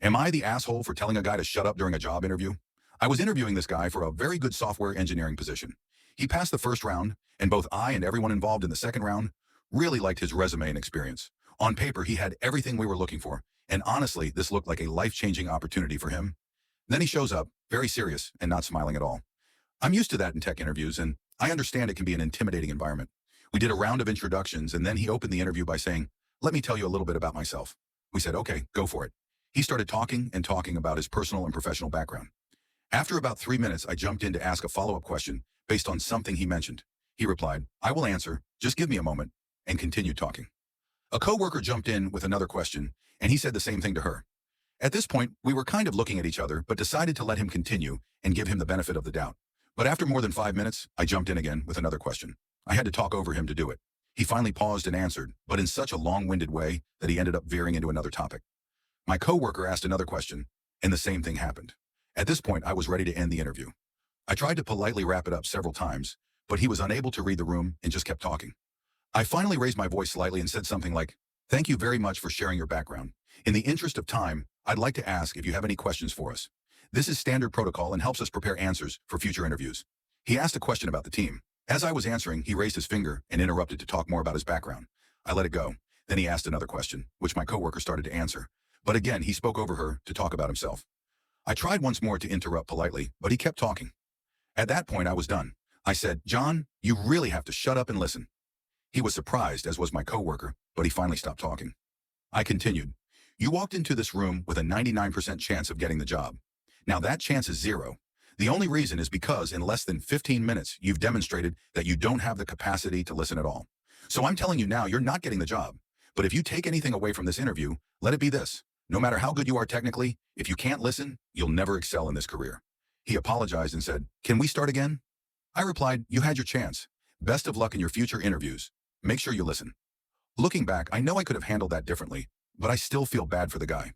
Am I the asshole for telling a guy to shut up during a job interview? I was interviewing this guy for a very good software engineering position. He passed the first round, and both I and everyone involved in the second round really liked his resume and experience. On paper, he had everything we were looking for, and honestly, this looked like a life-changing opportunity for him. Then he shows up, very serious and not smiling at all. I'm used to that in tech interviews, and I understand it can be an intimidating environment. We did a round of introductions, and then he opened the interview by saying, "Let me tell you a little bit about myself." We said, "Okay, go for it." He started talking and talking about his personal and professional background. After about 3 minutes, I jumped in to ask a follow-up question based on something he mentioned. He replied, "I will answer, just give me a moment," and continued talking. A coworker jumped in with another question, and he said the same thing to her. At this point, we were kind of looking at each other, but decided to let him continue and give him the benefit of the doubt. But after more than 5 minutes, I jumped in again with another question. I had to talk over him to do it. He finally paused and answered, but in such a long-winded way that he ended up veering into another topic. My coworker asked another question, and the same thing happened. At this point, I was ready to end the interview. I tried to politely wrap it up several times, but he was unable to read the room and just kept talking. I finally raised my voice slightly and said something like, "Thank you very much for sharing your background. In the interest of time, I'd like to ask if you have any questions for us. This is standard protocol and helps us prepare answers for future interviews." He asked a question about the team. As I was answering, he raised his finger and interrupted to talk more about his background. I let it go. Then he asked another question, which my coworker started to answer. But again, he spoke over her to talk about himself. I tried once more to interrupt politely, but he kept talking. At that point, I was done. I said, "John, you really have to shut up and listen." He was surprised, as was my coworker, but he finally stopped talking. I continued, "You walked into this room with a 99% chance of getting the job. Now that chance is zero. The only reason is because in less than 15 minutes, you've demonstrated that you don't have the capacity to listen at all. So I'm telling you now, you're not getting the job. But if you take anything away from this interview, let it be this. No matter how good you are technically, if you can't listen, you'll never excel in this career." He apologized and said, "Can we start again?" I replied, "You had your chance. Best of luck in your future interviews. Make sure you listen." Looking back, I know I could have handled that differently, but I still feel bad for the guy.